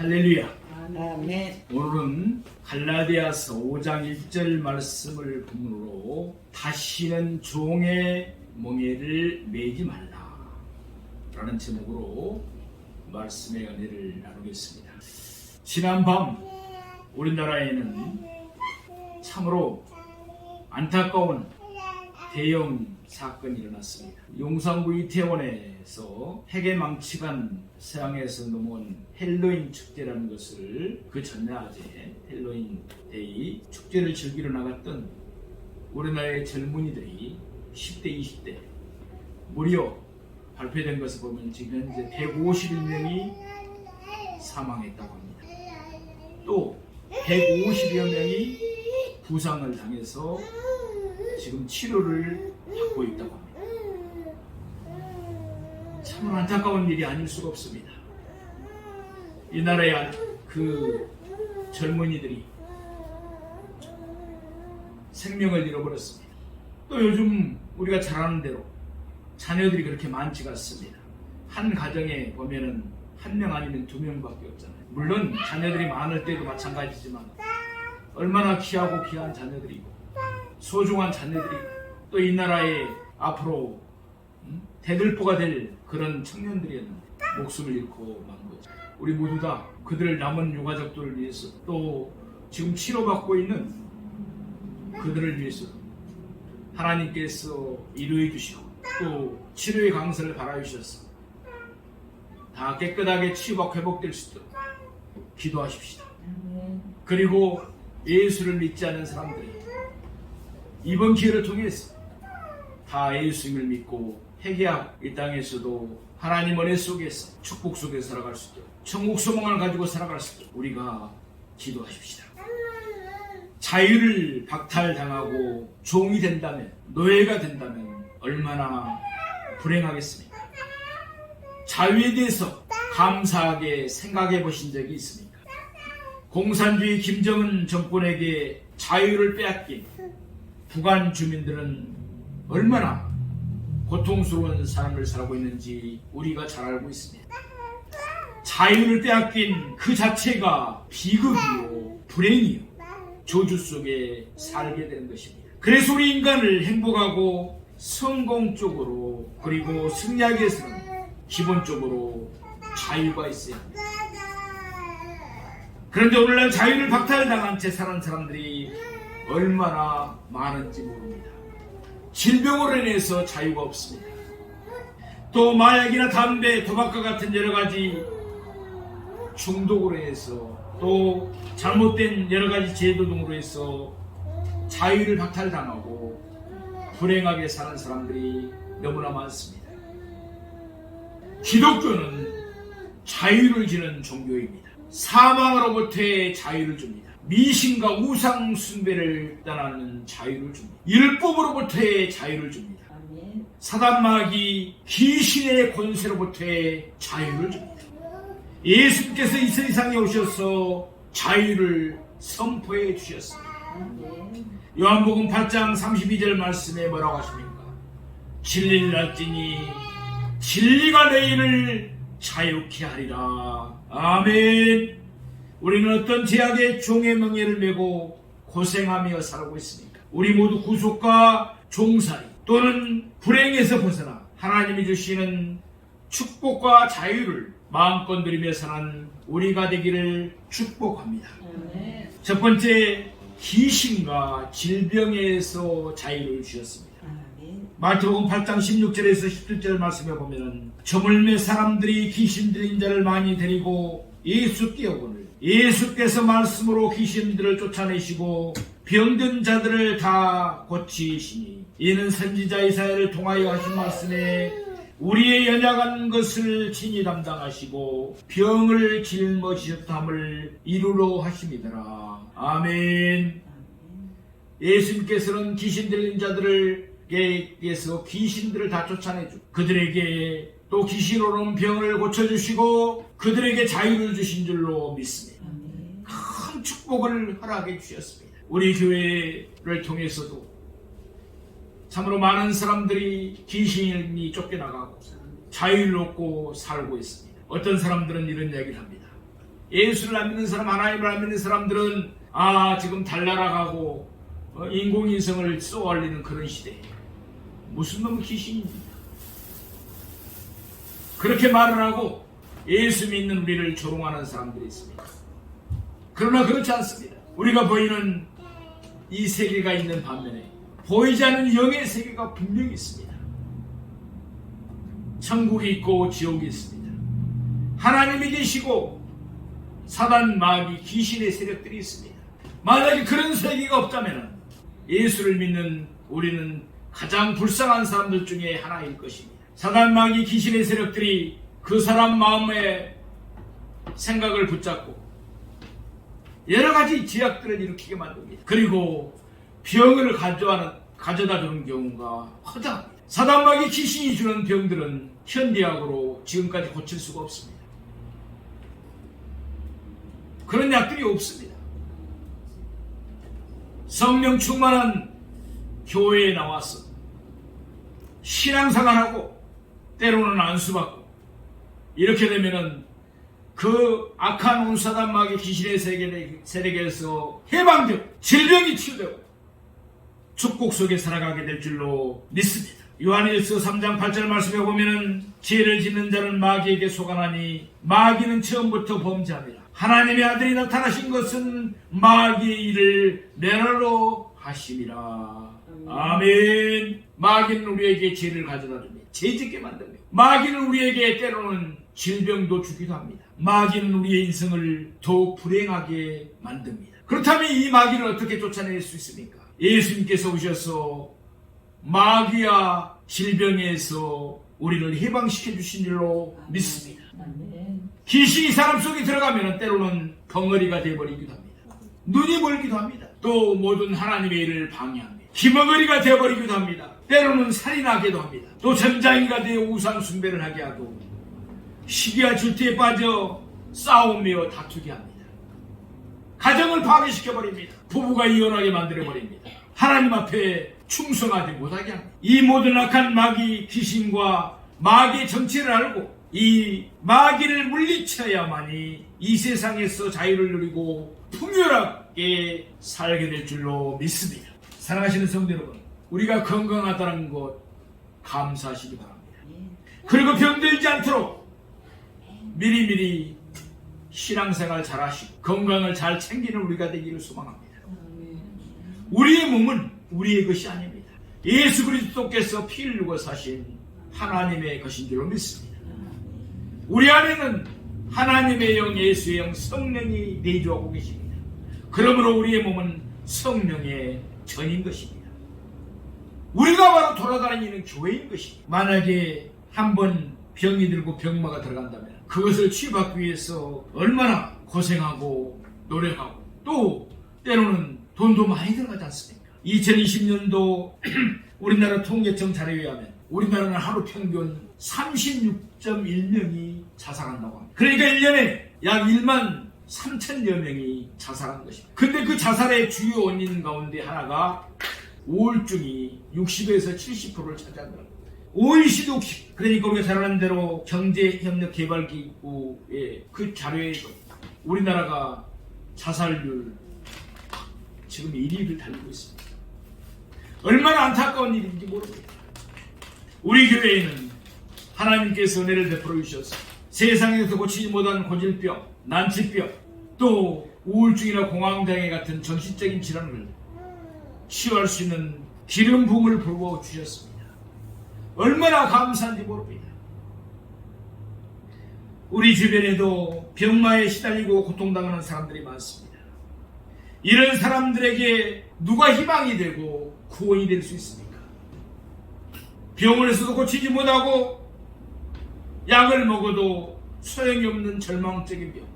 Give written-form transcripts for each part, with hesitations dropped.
할렐루야. 아멘. 오늘은 갈라디아서 5장 1절 말씀을 근거로 다시는 종의 멍에를 매지 말라 라는 제목으로 말씀의 은혜를 나누겠습니다. 지난밤 우리나라에는 참으로 안타까운 대형 사건이 일어났습니다. 용산구 이태원에서 핵에 망치간 서양에서 넘어온 헬로윈 축제라는 것을 그 전날에 헬로윈 데이 축제를 즐기러 나갔던 우리나라의 젊은이들이 10대, 20대 무려 발표된 것을 보면 지금 현재 151명이 사망했다고 합니다. 또 150여 명이 부상을 당해서 지금 치료를 받고 있다고 합니다. 참 안타까운 일이 아닐 수가 없습니다. 이 나라의 그 젊은이들이 생명을 잃어버렸습니다. 또 요즘 우리가 잘 아는 대로 자녀들이 그렇게 많지가 않습니다. 한 가정에 보면은 한 명 아니면 두 명밖에 없잖아요. 물론 자녀들이 많을 때도 마찬가지지만 얼마나 귀하고 귀한 자녀들이고 소중한 자녀들이 또 이 나라의 앞으로 대들보가 될 그런 청년들이었는데 목숨을 잃고 만 거죠. 우리 모두 다 그들 남은 유가족들을 위해서 또 지금 치료받고 있는 그들을 위해서 하나님께서 위로해 주시고 또 치료의 강서를 바라주셔서 다 깨끗하게 치유가 회복될 수 있도록 기도하십시다. 그리고 예수를 믿지 않는 사람들이 이번 기회를 통해서 다 예수님을 믿고 회개하고 이 땅에서도 하나님 은혜 속에서 축복 속에서 살아갈 수 있도록 천국 소망을 가지고 살아갈 수 있도록 우리가 기도하십시다. 자유를 박탈당하고 종이 된다면, 노예가 된다면 얼마나 불행하겠습니까? 자유에 대해서 감사하게 생각해 보신 적이 있습니까? 공산주의 김정은 정권에게 자유를 빼앗긴 북한 주민들은 얼마나 고통스러운 삶을 살고 있는지 우리가 잘 알고 있습니다. 자유를 빼앗긴 그 자체가 비극이요, 불행이요, 저주 속에 살게 되는 것입니다. 그래서 우리 인간을 행복하고 성공적으로 그리고 승리하기 위해서는 기본적으로 자유가 있어야 합니다. 그런데 오늘날 자유를 박탈당한 채 사는 사람들이 얼마나 많은지 모릅니다. 질병으로 인해서 자유가 없습니다. 또 마약이나 담배, 도박과 같은 여러 가지 중독으로 해서 또 잘못된 여러 가지 제도 등으로 해서 자유를 박탈당하고 불행하게 사는 사람들이 너무나 많습니다. 기독교는 자유를 주는 종교입니다. 사망으로부터의 자유를 줍니다. 미신과 우상 숭배를 떠나는 자유를 줍니다. 율법으로부터의 자유를 줍니다. 사단마귀 귀신의 권세로부터의 자유를 줍니다. 예수님께서 이 세상에 오셔서 자유를 선포해 주셨습니다. 요한복음 8장 32절 말씀에 뭐라고 하십니까? 진리를 알지니 진리가 너희를 자유케 하리라. 아멘. 우리는 어떤 제약의 종의 멍에를 메고 고생하며 살고 있습니까? 우리 모두 구속과 종살이 또는 불행에서 벗어나 하나님이 주시는 축복과 자유를 마음껏 누리며 사는 우리가 되기를 축복합니다. 첫 번째, 귀신과 질병에서 자유를 주셨습니다. 마태복음 8장 16절에서 17절 말씀에 보면 저물매 사람들이 귀신 들린 자를 많이 데리고 예수께 오거늘 예수께서 말씀으로 귀신들을 쫓아내시고 병든 자들을 다 고치시니 이는 선지자 이사야를 통하여 하신 말씀에 우리의 연약한 것을 친히 담당하시고 병을 짊어지셨함을 이루러 하심이더라. 아멘. 예수님께서는 귀신 들린 자들에게서 귀신들을 다 쫓아내주고 그들에게 또 귀신으로 온 병을 고쳐주시고 그들에게 자유를 주신 줄로 믿습니다. 큰 축복을 허락해 주셨습니다. 우리 교회를 통해서도 참으로 많은 사람들이 귀신이 쫓겨나가고 자유를 얻고 살고 있습니다. 어떤 사람들은 이런 이야기를 합니다. 예수를 안 믿는 사람, 하나님을 안 믿는 사람들은 지금 달나라가고 인공위성을 쏘아올리는 그런 시대에 무슨 놈의 귀신입니다. 그렇게 말을 하고 예수 믿는 우리를 조롱하는 사람들이 있습니다. 그러나 그렇지 않습니다. 우리가 보이는 이 세계가 있는 반면에 보이지 않는 영의 세계가 분명히 있습니다. 천국이 있고 지옥이 있습니다. 하나님이 계시고 사단, 마귀, 귀신의 세력들이 있습니다. 만약에 그런 세계가 없다면 예수를 믿는 우리는 가장 불쌍한 사람들 중에 하나일 것입니다. 사단, 마귀, 귀신의 세력들이 그 사람 마음의 생각을 붙잡고 여러 가지 제약들을 일으키게 만듭니다. 그리고 병을 가져다 주는 경우가 허다합니다. 사단, 마귀, 귀신이 주는 병들은 현대약으로 지금까지 고칠 수가 없습니다. 그런 약들이 없습니다. 성령 충만한 교회에 나와서 신앙생활하고 때로는 안수받고 이렇게 되면은 그 악한 온사단 마귀 귀신의 세력에서 해방되고 질병이 치유되고 축복 속에 살아가게 될 줄로 믿습니다. 요한일서 3장 8절 말씀에 보면은 죄를 짓는 자는 마귀에게 속아나니 마귀는 처음부터 범죄합니다. 하나님의 아들이 나타나신 것은 마귀의 일을 멸하러 하심이라. 아멘. 마귀는 우리에게 죄를 가져다 줍니다. 죄짓게 만듭니다. 마귀는 우리에게 때로는 질병도 주기도 합니다. 마귀는 우리의 인생을 더욱 불행하게 만듭니다. 그렇다면 이 마귀를 어떻게 쫓아낼 수 있습니까? 예수님께서 오셔서 마귀와 질병에서 우리를 해방시켜 주신 줄로 믿습니다. 귀신이 사람 속에 들어가면 때로는 벙어리가 되어버리기도 합니다. 눈이 멀기도 합니다. 또 모든 하나님의 일을 방해합니다. 기머거리가 되어버리기도 합니다. 때로는 살인하기도 합니다. 또 전장이가 되어 우상 숭배를 하게 하고 시기와 질투에 빠져 싸우며 다투게 합니다. 가정을 파괴시켜버립니다. 부부가 이혼하게 만들어버립니다. 하나님 앞에 충성하지 못하게 합니다. 이 모든 악한 마귀 귀신과 마귀의 정체를 알고 이 마귀를 물리쳐야만이 이 세상에서 자유를 누리고 풍요롭게 살게 될 줄로 믿습니다. 사랑하시는 성도 여러분, 우리가 건강하다는 것 감사하시기 바랍니다. 그리고 병들지 않도록 미리미리 신앙생활 잘 하시고 건강을 잘 챙기는 우리가 되기를 소망합니다. 우리의 몸은 우리의 것이 아닙니다. 예수 그리스도께서 피 흘리고 사신 하나님의 것인 줄로 믿습니다. 우리 안에는 하나님의 영, 예수의 영, 성령이 내주하고 계십니다. 그러므로 우리의 몸은 성령의 전인 것입니다. 우리가 바로 돌아다니는 교회인 것입니다. 만약에 한번 병이 들고 병마가 들어간다면 그것을 치유받기 위해서 얼마나 고생하고 노력하고 또 때로는 돈도 많이 들어가지 않습니까? 2020년도 우리나라 통계청 자료에 의하면 우리나라는 하루 평균 36.1명이 자살한다고 합니다. 그러니까 1년에 약 1만 3천여 명이 자살한 것입니다. 근데 그 자살의 주요 원인 가운데 하나가 우울증이 60에서 70%를 차지한다는 겁니다. OECD 60. 그러니까 우리가 잘 아는 대로 경제협력개발기구의 그 자료에 우리나라가 자살률 지금 1위를 달리고 있습니다. 얼마나 안타까운 일인지 모릅니다. 우리 교회에는 하나님께서 은혜를 베풀어 주셔서 세상에서 고치지 못한 고질병, 난치병, 또 우울증이나 공황장애 같은 정신적인 질환을 치유할 수 있는 기름 부음을 부어 주셨습니다. 얼마나 감사한지 모릅니다. 우리 주변에도 병마에 시달리고 고통당하는 사람들이 많습니다. 이런 사람들에게 누가 희망이 되고 구원이 될 수 있습니까? 병원에서도 고치지 못하고 약을 먹어도 소용이 없는 절망적인 병,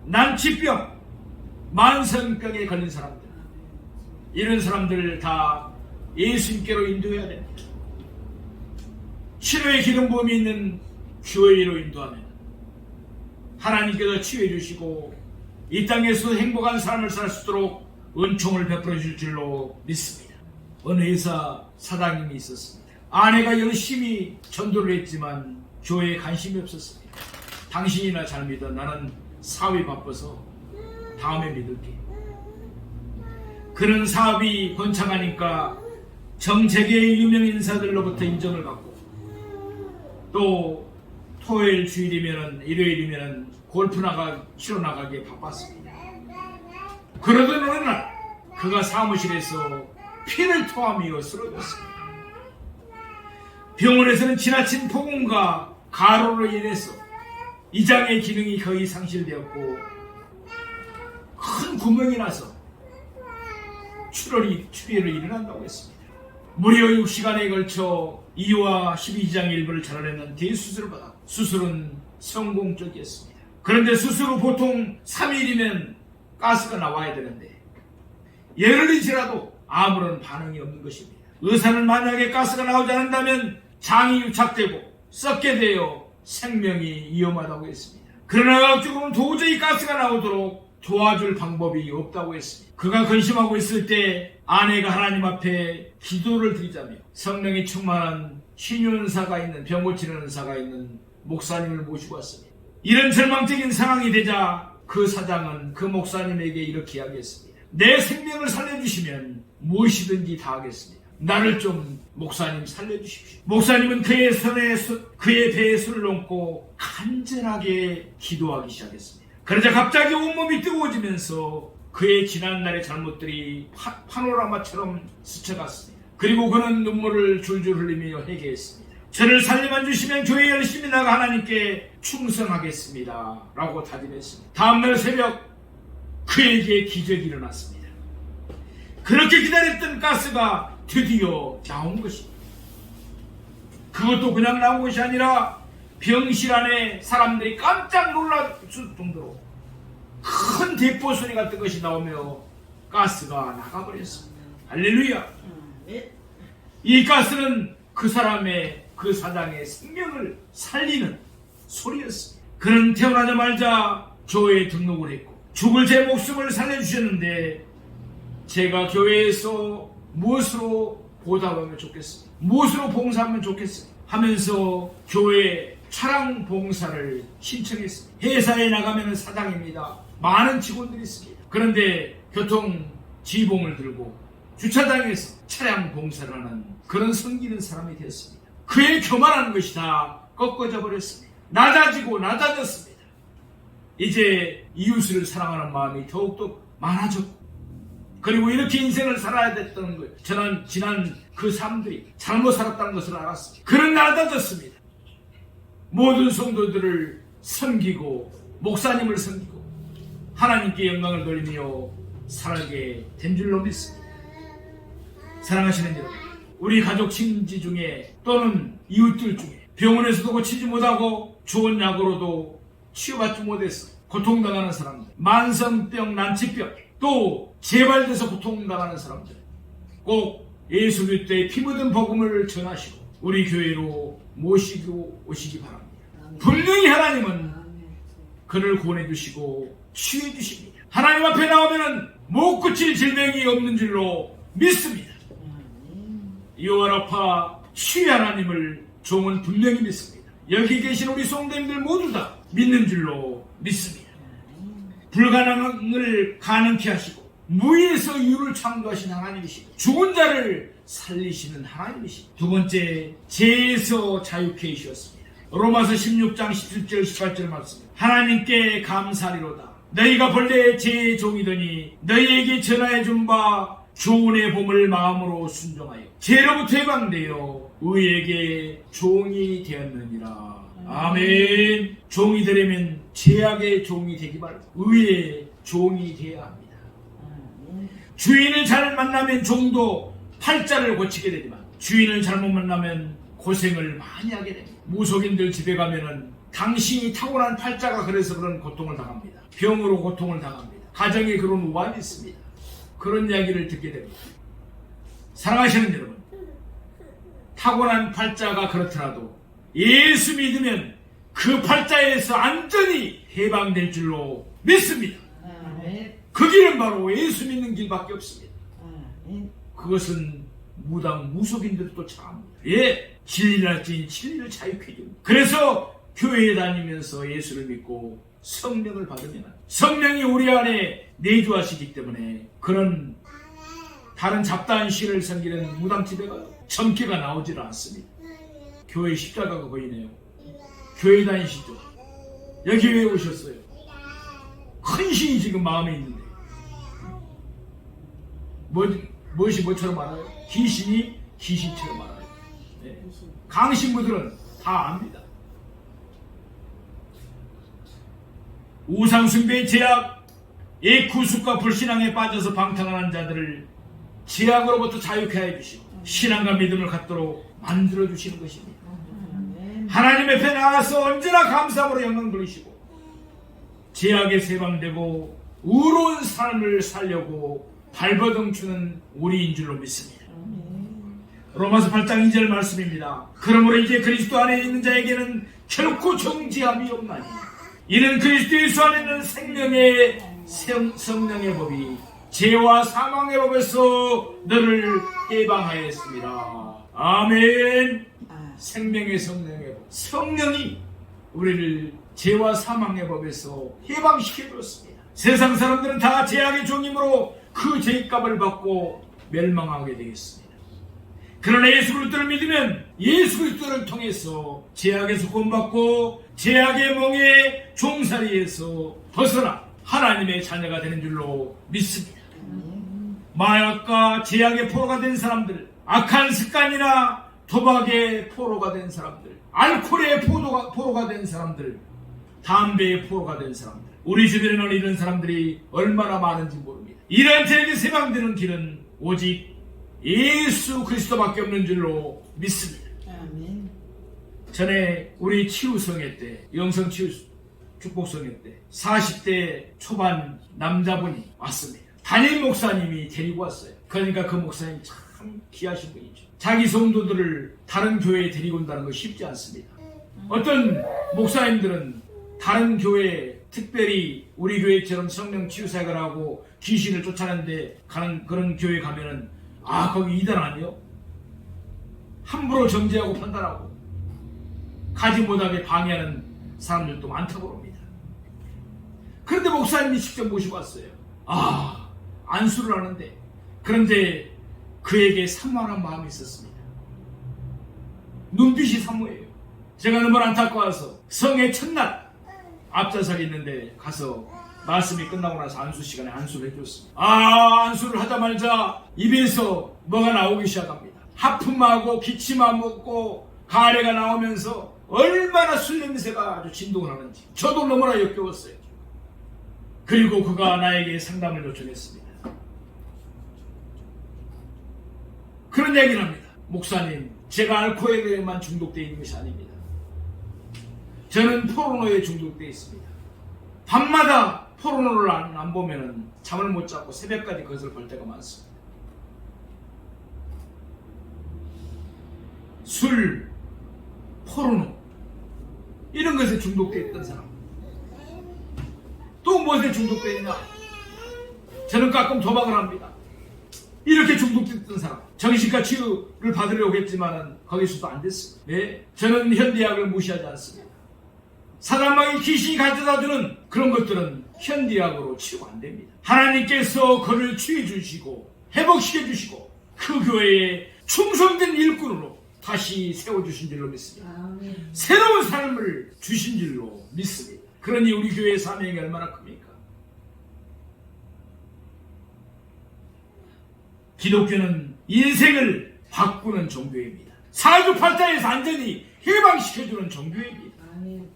난치병, 만성병에 걸린 사람들, 이런 사람들을 다 예수님께로 인도해야 됩니다. 치료의 기름 부음이 있는 교회로 인도하면 하나님께서 치유해 주시고 이 땅에서 행복한 삶을 살 수 있도록 은총을 베풀어 주실 줄로 믿습니다. 어느 회사 사장님이 있었습니다. 아내가 열심히 전도를 했지만 교회에 관심이 없었습니다. 당신이나 잘 믿어. 나는 사업이 바빠서 다음에 믿을게. 그런 사업이 번창하니까 정체계의 유명 인사들로부터 인정을 받고, 또 토요일 주일이면 일요일이면 골프 치러 나가기에 바빴습니다. 그러던 어느 날 그가 사무실에서 피를 토하며 쓰러졌습니다. 병원에서는 지나친 폭음과 가로로 인해서 이장의 기능이 거의 상실되었고 큰 구멍이 나서 출혈이 일어난다고 했습니다. 무려 6시간에 걸쳐 2와 12장 일부를 잘라내는 대수술을 받았고 수술은 성공적이었습니다. 그런데 수술 후 보통 3일이면 가스가 나와야 되는데 열흘이 지나도 아무런 반응이 없는 것입니다. 의사는 만약에 가스가 나오지 않는다면 장이 유착되고 썩게 되어 생명이 위험하다고 했습니다. 그러나 의학적으로는 도저히 가스가 나오도록 도와줄 방법이 없다고 했습니다. 그가 근심하고 있을 때 아내가 하나님 앞에 기도를 드리자며 성령이 충만한 신유은사가 있는, 병 고치는 은사가 있는 목사님을 모시고 왔습니다. 이런 절망적인 상황이 되자 그 사장은 그 목사님에게 이렇게 이야기했습니다. 내 생명을 살려주시면 무엇이든지 다 하겠습니다. 나를 좀 목사님 살려주십시오. 목사님은 그의 배에 손을 얹고 간절하게 기도하기 시작했습니다. 그러자 갑자기 온몸이 뜨거워지면서 그의 지난날의 잘못들이 파노라마처럼 스쳐갔습니다. 그리고 그는 눈물을 줄줄 흘리며 회개했습니다. 저를 살려만 주시면 교회 열심히 나가 하나님께 충성하겠습니다 라고 다짐했습니다. 다음날 새벽 그에게 기적이 일어났습니다. 그렇게 기다렸던 가스가 드디어 나온 것입니다. 그것도 그냥 나온 것이 아니라 병실 안에 사람들이 깜짝 놀랄 정도로 큰 대포 소리 같은 것이 나오며 가스가 나가버렸습니다. 할렐루야. 이 가스는 그 사람의, 그 사장의 생명을 살리는 소리였습니다. 그는 태어나자마자 교회에 등록을 했고 죽을 제 목숨을 살려주셨는데 제가 교회에서 무엇으로 보답하면 좋겠습니까? 무엇으로 봉사하면 좋겠습니까? 하면서 교회 차량 봉사를 신청했습니다. 회사에 나가면 사장입니다. 많은 직원들이 있습니다. 그런데 교통 지봉을 들고 주차장에서 차량 봉사를 하는 그런 섬기는 사람이 되었습니다. 그의 교만한 것이 다 꺾어져 버렸습니다. 낮아졌습니다. 이제 이웃을 사랑하는 마음이 더욱더 많아졌고, 그리고 이렇게 인생을 살아야 됐다는 거예요. 저는 지난 그 삶들이 잘못 살았다는 것을 알았습니다. 그는 낮아졌습니다. 모든 성도들을 섬기고 목사님을 섬기고 하나님께 영광을 돌리며 살게 된 줄로 믿습니다. 사랑하시는 여러분, 우리 가족 친지 중에 또는 이웃들 중에 병원에서도 고치지 못하고 좋은 약으로도 치유받지 못해서 고통당하는 사람들, 만성병, 난치병, 또 재발돼서 고통당하는 사람들, 꼭 예수 그리스도의 피 묻은 복음을 전하시고 우리 교회로 모시고 오시기 바랍니다. 분명히 하나님은 그를 구원해 주시고 치유해 주십니다. 하나님 앞에 나오면 못 고칠 질병이 없는 줄로 믿습니다. 여호와라파 치유 하나님을 종은 분명히 믿습니다. 여기 계신 우리 성도님들 모두 다 믿는 줄로 믿습니다. 불가능을 가능케 하시고 무에서 유를 창조하신 하나님이시고 죽은 자를 살리시는 하나님이시고, 두 번째, 죄에서 자유케 하셨습니다. 로마서 16장 17절 18절 말씀입니다. 하나님께 감사리로다. 너희가 본래 죄의 종이더니 너희에게 전하여 준 바 교훈의 봄을 마음으로 순종하여 죄로부터 해방되어 의에게 종이 되었느니라. 아멘. 종이 되려면 죄악의 종이 되기 바랍니다. 의의 종이 되어야 합니다. 주인을 잘 만나면 종도 팔자를 고치게 되지만 주인을 잘못 만나면 고생을 많이 하게 됩니다. 무속인들 집에 가면은 당신이 타고난 팔자가 그래서 그런 고통을 당합니다. 병으로 고통을 당합니다. 가정에 그런 우환이 있습니다. 그런 이야기를 듣게 됩니다. 사랑하시는 여러분, 타고난 팔자가 그렇더라도 예수 믿으면 그 팔자에서 안전히 해방될 줄로 믿습니다. 그 길은 바로 예수 믿는 길밖에 없습니다. 그것은 무당 무속인들도 참 합니다. 진리를 알지니 진리를 자유케 해줍니다. 그래서 교회에 다니면서 예수를 믿고 성령을 받으면 성령이 우리 안에 내주하시기 때문에 그런 다른 잡다한 신을 섬기는 무당집에 가도 점괘가 나오질 않습니다. 교회 십자가가 보이네요. 교회 다니시죠? 여기 왜 오셨어요? 큰 신이 지금 마음에 있는데 무엇이 뭐처럼 알아요? 귀신이 귀신처럼 알아요. 네. 강신부들은 다 압니다. 우상숭배의 제약, 구습과 불신앙에 빠져서 방탕한 자들을 제약으로부터 자유케 해주시고 신앙과 믿음을 갖도록 만들어주시는 것입니다. 하나님 앞에 나가서 언제나 감사함으로 영광 돌리시고 제약에 세방되고 의로운 삶을 살려고 발버둥 추는 우리인 줄로 믿습니다. 로마서 8장 2절 말씀입니다. 그러므로 이제 그리스도 안에 있는 자에게는 결코 정죄함이 없나니 이는 그리스도 예수 안에 있는 생명의 성령의 법이 죄와 사망의 법에서 너를 해방하였습니다. 아멘. 생명의 성령의 법, 성령이 우리를 죄와 사망의 법에서 해방시켜 줬습니다. 세상 사람들은 다 죄악의 종이므로 그 죄값을 받고 멸망하게 되겠습니다. 그러나 예수 그리스도를 믿으면 예수 그리스도를 통해서 죄악에서 구원받고 죄악의 몽에 종살이에서 벗어나 하나님의 자녀가 되는 줄로 믿습니다. 마약과 죄악의 포로가 된 사람들, 악한 습관이나 도박의 포로가 된 사람들, 알코올의 포로가 된 사람들, 담배의 포로가 된 사람들, 우리 주변에는 이런 사람들이 얼마나 많은지 모릅니다. 이런 죄에게 세방되는 길은 오직 예수 그리스도밖에 없는 줄로 믿습니다. 아멘. 전에 우리 치유성회 때, 영성 치유 축복성회 때 40대 초반 남자분이 왔습니다. 담임 목사님이 데리고 왔어요. 그러니까 그 목사님 참 귀하신 분이죠. 자기 성도들을 다른 교회에 데리고 온다는 거 쉽지 않습니다. 어떤 목사님들은 다른 교회에 특별히 우리 교회처럼 성령 치유사역을 하고 귀신을 쫓아내는데 가는 그런 교회 가면은 거기 이단 아니요? 함부로 정죄하고 판단하고 가지 못하게 방해하는 사람들도 많다고 합니다. 그런데 목사님이 직접 모시고 왔어요. 안수를 하는데 그런데 그에게 사모하는 마음이 있었습니다. 눈빛이 사모예요. 제가 너무 안타까워서 성의 첫날 앞좌석에 있는데 가서 말씀이 끝나고 나서 안수 시간에 안수를 해줬습니다. 안수를 하자마자 입에서 뭐가 나오기 시작합니다. 하품하고 기침하고 가래가 나오면서 얼마나 술 냄새가 아주 진동을 하는지 저도 너무나 역겨웠어요. 그리고 그가 나에게 상담을 요청했습니다. 그런 얘기를 합니다. 목사님, 제가 알코올에만 중독되어 있는 것이 아닙니다. 저는 포르노에 중독되어 있습니다. 밤마다 포르노를 안 보면 잠을 못 자고 새벽까지 그것을 볼 때가 많습니다. 술, 포르노 이런 것에 중독되어 있던 사람. 또 무엇에 중독되어 있냐? 저는 가끔 도박을 합니다. 이렇게 중독됐던 사람. 정신과 치유를 받으려고 했지만 거기서도 안 됐습니다. 네, 저는 현대의학을 무시하지 않습니다. 사람에게 귀신이 가져다주는 그런 것들은 현대의학으로 치유가 안 됩니다. 하나님께서 그를 치유해 주시고 회복시켜 주시고 그 교회에 충성된 일꾼으로 다시 세워주신 줄로 믿습니다. 새로운 삶을 주신 줄로 믿습니다. 그러니 우리 교회의 사명이 얼마나 큽니까? 기독교는 인생을 바꾸는 종교입니다. 사주팔자에서 완전히 해방시켜주는 종교입니다.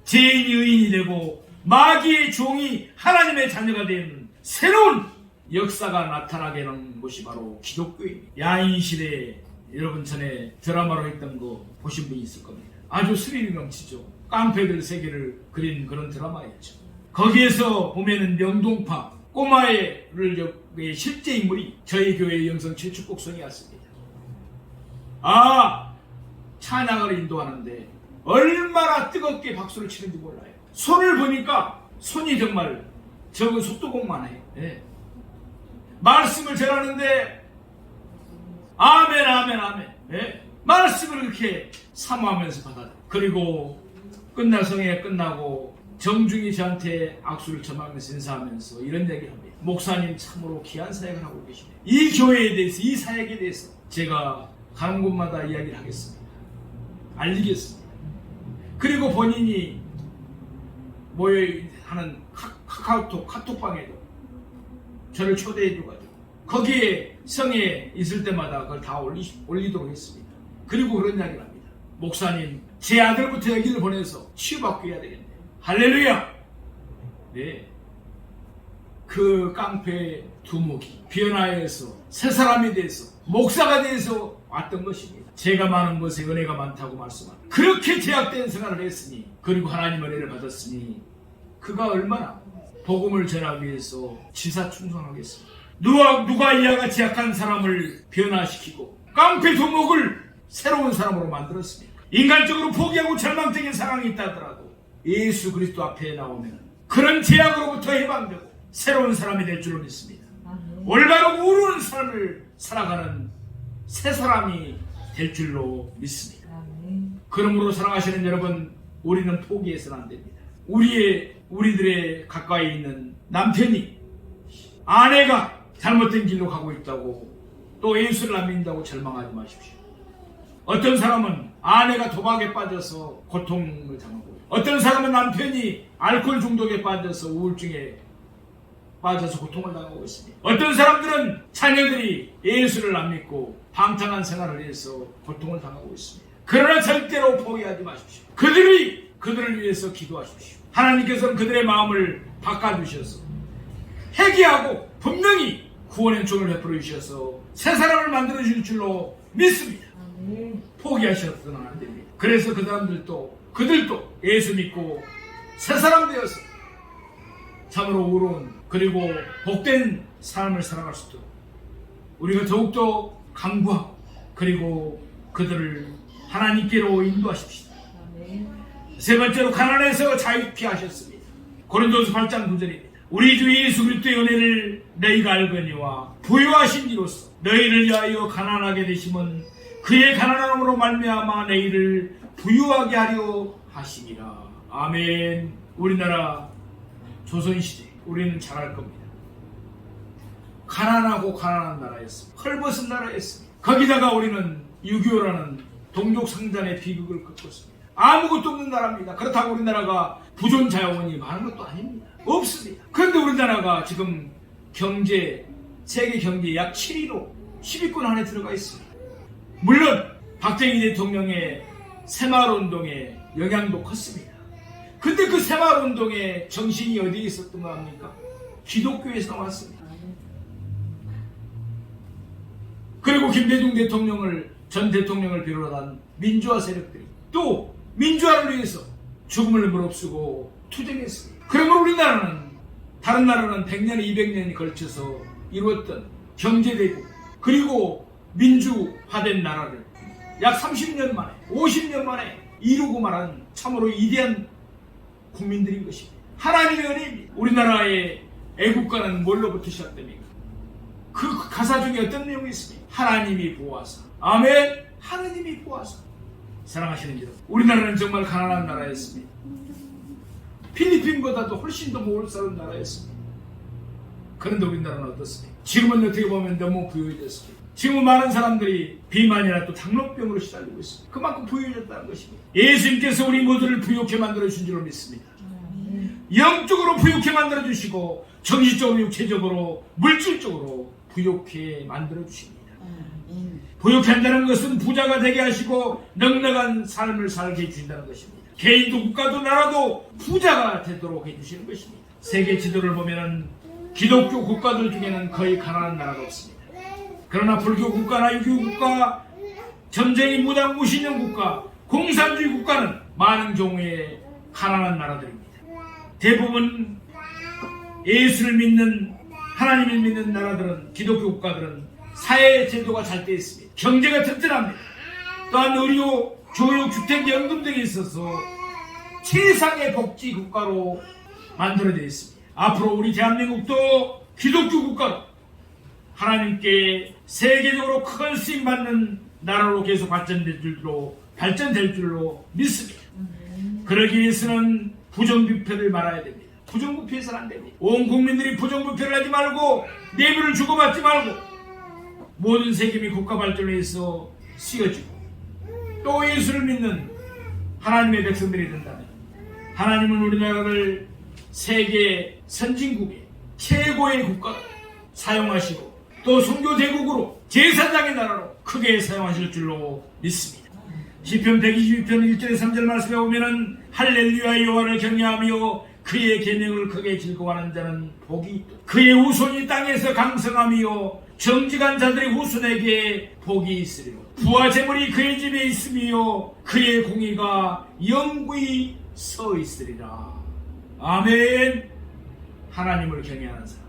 죄인이 의인이 되고 마귀의 종이 하나님의 자녀가 되는 새로운 역사가 나타나게 하는 것이 바로 기독교입니다. 야인시대에 여러분 전에 드라마로 했던 거 보신 분이 있을 겁니다. 아주 스릴이 넘치죠. 깡패들 세계를 그린 그런 드라마였죠. 거기에서 보면은 명동파 꼬마의 실제 인물이 저희 교회의 영성 칠축복성이 왔습니다. 찬양을 인도하는데 얼마나 뜨겁게 박수를 치는지 몰라요. 손을 보니까 손이 정말 적은 속도공만 해요. 네. 말씀을 전하는데 아멘 아멘 아멘. 네. 말씀을 이렇게 사모하면서 받아들여요. 그리고 성회가 끝나고 정중히 저한테 악수를 쳐가면서 인사하면서 이런 얘기를 합니다. 목사님 참으로 귀한 사역을 하고 계시네요. 이 교회에 대해서, 이 사역에 대해서 제가 가는 곳마다 이야기를 하겠습니다. 알리겠습니다. 그리고 본인이 모여하는 카톡방에도 저를 초대해줘가지고 거기에 성에 있을 때마다 그걸 다 올리도록 했습니다. 그리고 그런 이야기를 합니다. 목사님, 제 아들부터 여기를 보내서 치유받고 해야 되겠네요. 할렐루야! 네. 그 깡패 두목이 변화해서 새 사람이 돼서 목사가 돼서 왔던 것입니다. 제가 많은 것에 은혜가 많다고 말씀합니다. 그렇게 제약된 생활을 했으니, 그리고 하나님의 은혜를 받았으니 그가 얼마나 복음을 전하기 위해서 지사충성하겠습니다. 누가 이와 같이 약한 사람을 변화시키고 깡패 두목을 새로운 사람으로 만들었습니까? 인간적으로 포기하고 절망적인 상황이 있다 하더라도 예수 그리스도 앞에 나오면 그런 제약으로부터 해방되고 새로운 사람이 될 줄로 믿습니다. 올바르고 우르는 삶을 살아가는 새 사람이 될 줄로 믿습니다. 그러므로 사랑하시는 여러분, 우리는 포기해서는 안 됩니다. 우리들의 가까이 있는 남편이, 아내가 잘못된 길로 가고 있다고 또 예수를 안 믿는다고 절망하지 마십시오. 어떤 사람은 아내가 도박에 빠져서 고통을 당하고, 어떤 사람은 남편이 알코올 중독에 빠져서 우울증에 빠져서 고통을 당하고 있습니다. 어떤 사람들은 자녀들이 예수를 안 믿고 방탕한 생활을 해서 고통을 당하고 있습니다. 그러나 절대로 포기하지 마십시오. 그들을 위해서 기도하십시오. 하나님께서는 그들의 마음을 바꿔주셔서 회개하고 분명히 구원의 종을 베풀어 주셔서 새 사람을 만들어 주실 줄로 믿습니다. 포기하셔서는 안 됩니다. 그래서 그들도 예수 믿고 새 사람 되어서 참으로 우러운 그리고 복된 삶을 살아갈 수 있도록 우리가 더욱더 강구하고 그리고 그들을 하나님께로 인도하십시오. 세 번째로 가난해서 자유케 하셨습니다. 고린도서 8장 9절입니다. 우리 주 예수 그리스도의 은혜를 너희가 알거니와 부요하신 이로써 너희를 위하여 가난하게 되심은 그의 가난함으로 말미암아 너희를 부유하게 하려 하심이라. 아멘. 우리나라 조선시대 우리는 잘할 겁니다. 가난하고 가난한 나라였습니다. 헐벗은 나라였습니다. 거기다가 우리는 6.25라는 동족상잔의 비극을 겪었습니다. 아무것도 없는 나라입니다. 그렇다고 우리나라가 부존자원이 많은 것도 아닙니다. 없습니다. 그런데 우리나라가 지금 세계 경제 약 7위로 10위권 안에 들어가 있습니다. 물론 박정희 대통령의 새마을운동에 영향도 컸습니다. 근데 그 새마을운동의 정신이 어디에 있었던 거 합니까? 기독교에서 나왔습니다. 그리고 김대중 전 대통령을 비롯한 민주화 세력들이 또 민주화를 위해서 죽음을 무릅쓰고 투쟁했습니다. 그러면 우리나라는 다른 나라는 100년, 200년이 걸쳐서 이루었던 경제대국 그리고 민주화된 나라를 약 30년 만에 50년 만에 이루고 말한 참으로 위대한 국민들인 것입니다. 하나님의 은혜입니다. 우리나라의 애국가는 뭘로부터 시작됩니까? 그 가사 중에 어떤 내용이 있습니까? 하나님이 보아사. 아멘. 하나님이 보아사. 사랑하시는 여러분, 우리나라는 정말 가난한 나라였습니다. 필리핀보다도 훨씬 더 몰살은 나라였습니다. 그런데 우리나라는 어떻습니까? 지금은 어떻게 보면 너무 부유해졌습니다. 지금 많은 사람들이 비만이나 또 당뇨병으로 시달리고 있습니다. 그만큼 부유해졌다는 것입니다. 예수님께서 우리 모두를 부유케 만들어주신 줄로 믿습니다. 영적으로 부유케 만들어주시고 정신적으로, 육체적으로, 물질적으로 부유케 만들어주십니다. 부유케 한다는 것은 부자가 되게 하시고 넉넉한 삶을 살게 해주신다는 것입니다. 개인도 국가도 나라도 부자가 되도록 해주시는 것입니다. 세계 지도를 보면 기독교 국가들 중에는 거의 가난한 나라가 없습니다. 그러나 불교 국가나 유교 국가, 전쟁이 무당 무신령 국가, 공산주의 국가는 많은 경우에 가난한 나라들입니다. 대부분 예수를 믿는, 하나님을 믿는 나라들은, 기독교 국가들은 사회 제도가 잘 되어 있습니다. 경제가 튼튼합니다. 또한 의료, 교육, 주택, 연금 등에 있어서 최상의 복지 국가로 만들어져 있습니다. 앞으로 우리 대한민국도 기독교 국가로 하나님께 세계적으로 큰 쓰임받는 나라로 계속 발전될 줄로 믿습니다. 그러기 위해서는 부정부패를 말아야 됩니다. 부정부패해서는 안 됩니다. 온 국민들이 부정부패를 하지 말고 내부를 주고받지 말고 모든 세금이 국가 발전에 있어 쓰여지고 또 예수를 믿는 하나님의 백성들이 된다면 하나님은 우리나라를 세계 선진국의 최고의 국가로 사용하시고 또 선교 대국으로 제사장의 나라로 크게 사용하실 줄로 믿습니다. 시편 122편 1절에 3절 말씀에 보면은 할렐루야 여호와를 경외하며 그의 계명을 크게 즐거워하는 자는 복이 있다. 그의 후손이 땅에서 강성하며 정직한 자들의 후손에게 복이 있으리로. 부와 재물이 그의 집에 있으며 그의 공의가 영구히 서 있으리라. 아멘. 하나님을 경외하는 사람,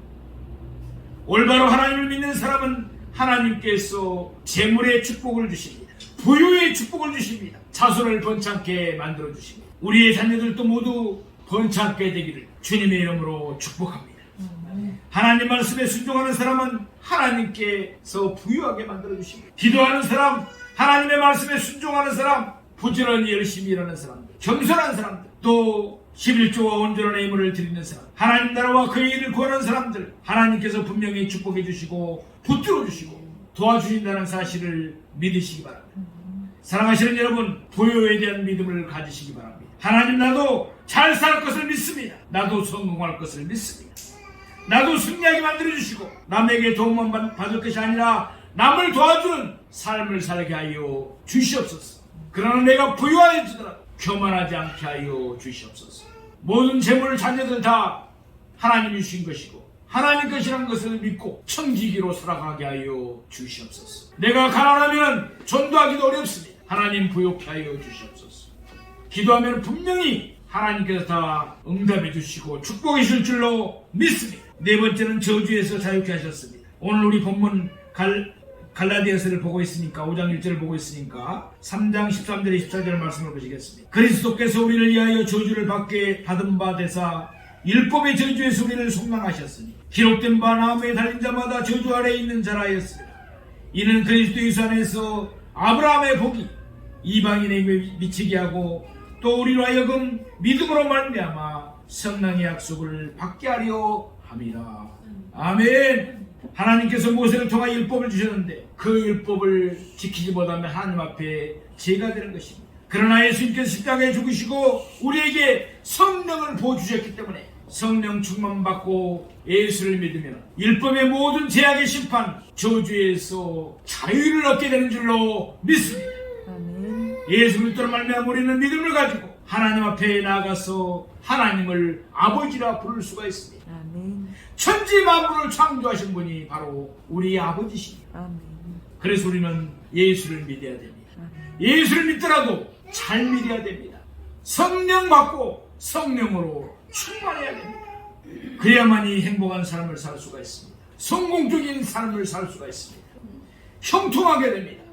올바로 하나님을 믿는 사람은 하나님께서 재물의 축복을 주십니다. 부유의 축복을 주십니다. 자손을 번창케 만들어 주십니다. 우리의 자녀들도 모두 번창케 되기를 주님의 이름으로 축복합니다. 하나님 말씀에 순종하는 사람은 하나님께서 부유하게 만들어 주십니다. 기도하는 사람, 하나님의 말씀에 순종하는 사람, 부지런히 열심히 일하는 사람들, 겸손한 사람들, 또 11조와 온전한 예물을 드리는 사람, 하나님 나라와 그의 일을 구하는 사람들, 하나님께서 분명히 축복해 주시고 붙들어 주시고 도와주신다는 사실을 믿으시기 바랍니다. 사랑하시는 여러분, 부요에 대한 믿음을 가지시기 바랍니다. 하나님, 나도 잘 살 것을 믿습니다. 나도 성공할 것을 믿습니다. 나도 승리하게 만들어주시고 남에게 도움만 받을 것이 아니라 남을 도와주는 삶을 살게 하여 주시옵소서. 그러나 내가 부유하여지더라도 교만하지 않게 하여 주시옵소서. 모든 재물을 자녀들 다 하나님이 주신 것이고 하나님 것이라는 것을 믿고 청지기로 살아가게 하여 주시옵소서. 내가 가난하면 전도하기도 어렵습니다. 하나님 부욕케 하여 주시옵소서. 기도하면 분명히 하나님께서 다 응답해 주시고 축복해 주실 줄로 믿습니다. 네 번째는 저주에서 자유케 하셨습니다. 오늘 우리 본문 갈라디아서를 보고 있으니까 5장 1절을 보고 있으니까 3장 13절 24절 말씀을 보시겠습니다. 그리스도께서 우리를 위하여 저주를 받은 바 되사 율법의 저주에서 우리를 속량하셨으니 기록된 바 나무에 달린 자마다 저주 아래에 있는 자라 하였으리라. 이는 그리스도 예수 안에서 아브라함의 복이 이방인에게 미치게 하고 또 우리로 하여금 믿음으로 말미암아 성령의 약속을 받게 하려 함이라. 아멘. 하나님께서 모세를 통하여 율법을 주셨는데 그 율법을 지키지 못하면 하나님 앞에 죄가 되는 것입니다. 그러나 예수님께서 십자가에 죽으시고 우리에게 성령을 부어주셨기 때문에 성령 충만받고 예수를 믿으면 율법의 모든 제약의 심판, 저주에서 자유를 얻게 되는 줄로 믿습니다. 예수 그리스도로 말미암아 우리는 믿음을 가지고 하나님 앞에 나아가서 하나님을 아버지라 부를 수가 있습니다. 아멘. 천지 만물을 창조하신 분이 바로 우리 아버지십니다. 아멘. 그래서 우리는 예수를 믿어야 됩니다. 아멘. 예수를 믿더라도 잘 믿어야 됩니다. 성령 받고 성령으로 충만해야 됩니다. 그래야만이 행복한 삶을 살 수가 있습니다. 성공적인 삶을 살 수가 있습니다. 형통하게 됩니다.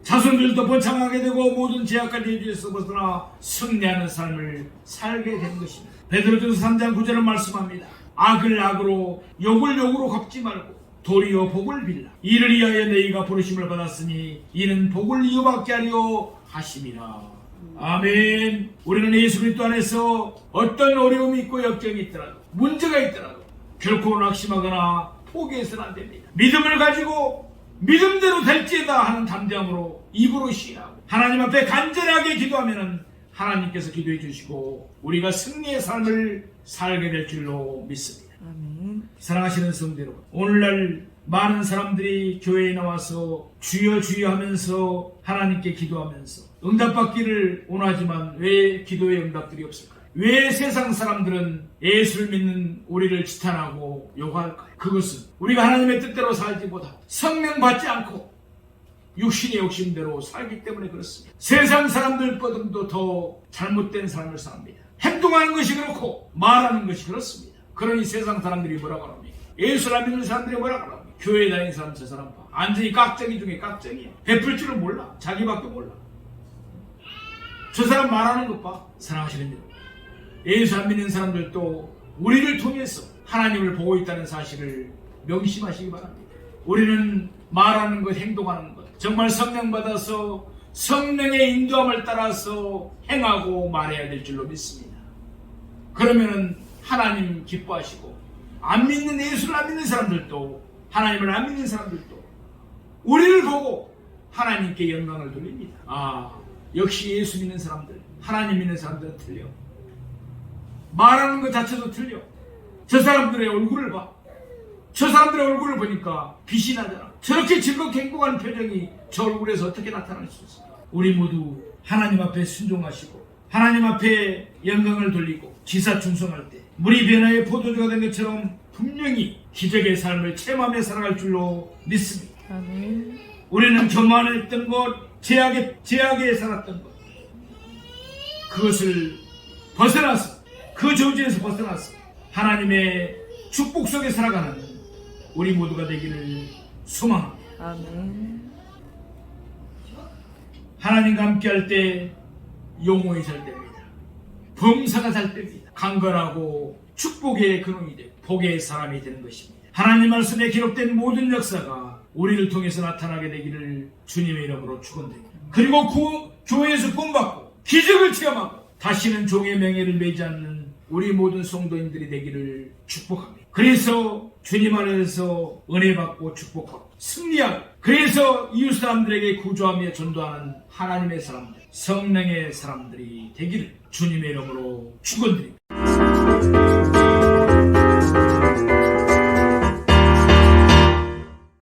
자손들도 번창하게 되고 모든 제약과 저주에서 벗어나 승리하는 삶을 살게 되는 것입니다. 베드로전서 3장 9절은 말씀합니다. 악을 악으로 욕을 욕으로 갚지 말고 도리어 복을 빌라. 이를 위하여 너희가 부르심을 받았으니 이는 복을 이어받게 하려 하심이라. 아멘. 우리는 예수 그리스도 안에서 어떤 어려움이 있고 역경이 있더라도 문제가 있더라도 결코 낙심하거나 포기해서는 안 됩니다. 믿음을 가지고 믿음대로 될지에다 하는 담대함으로 입으로 시인하고 하나님 앞에 간절하게 기도하면 하나님께서 기도해 주시고 우리가 승리의 삶을 살게 될 줄로 믿습니다. 아멘. 사랑하시는 성도 여러분, 오늘날 많은 사람들이 교회에 나와서 주여 주여 하면서 하나님께 기도하면서 응답받기를 원하지만 왜 기도에 응답들이 없을까요? 왜 세상 사람들은 예수를 믿는 우리를 지탄하고 욕할까요? 그것은 우리가 하나님의 뜻대로 살지 못하고 성령 받지 않고 육신의 욕심대로 살기 때문에 그렇습니다. 세상 사람들보다도 더 잘못된 삶을 삽니다. 행동하는 것이 그렇고 말하는 것이 그렇습니다. 그러니 세상 사람들이 뭐라고 합니까? 예수를 믿는 사람들이 뭐라고 합니까? 교회 다니는 사람 저 사람 봐. 완전히 깍쟁이 중에 깍쟁이야. 베풀 줄은 몰라. 자기밖에 몰라. 저 사람 말하는 것 봐. 사랑하시는 여러분, 예수 안 믿는 사람들도 우리를 통해서 하나님을 보고 있다는 사실을 명심하시기 바랍니다. 우리는 말하는 것, 행동하는 것, 정말 성령 받아서 성령의 인도함을 따라서 행하고 말해야 될 줄로 믿습니다. 그러면은 하나님 기뻐하시고, 안 믿는 예수를 안 믿는 사람들도, 하나님을 안 믿는 사람들도 우리를 보고 하나님께 영광을 돌립니다. 아, 역시 예수 믿는 사람들, 하나님 믿는 사람들은 틀려. 말하는 것 자체도 틀려. 저 사람들의 얼굴을 봐. 저 사람들의 얼굴을 보니까 빛이 나잖아. 저렇게 즐겁게 행복한 표정이 저 얼굴에서 어떻게 나타날 수 있을까? 우리 모두 하나님 앞에 순종하시고 하나님 앞에 영광을 돌리고 지사충성할 때 물이 변화의 포도주가 된 것처럼 분명히 기적의 삶을 체험하며 살아갈 줄로 믿습니다. 아멘. 우리는 교만했던 것, 제약에 살았던 것, 그것을 벗어나서, 그 저주에서 벗어나서 하나님의 축복 속에 살아가는 우리 모두가 되기를 소망합니다. 아멘. 하나님과 함께할 때 영혼이 잘 됩니다. 범사가 잘 됩니다. 강건하고 축복의 근원이 되고 복의 사람이 되는 것입니다. 하나님 말씀에 기록된 모든 역사가 우리를 통해서 나타나게 되기를 주님의 이름으로 축원드립니다. 그리고 교회에서 구원받고 기적을 체험하고 다시는 종의 명예를 매지 않는 우리 모든 성도인들이 되기를 축복합니다. 그래서 주님 안에서 은혜 받고 축복하고 승리하고, 그래서 이웃 사람들에게 구조하며 전도하는 하나님의 사람들, 성령의 사람들이 되기를 주님의 이름으로 축원드립니다.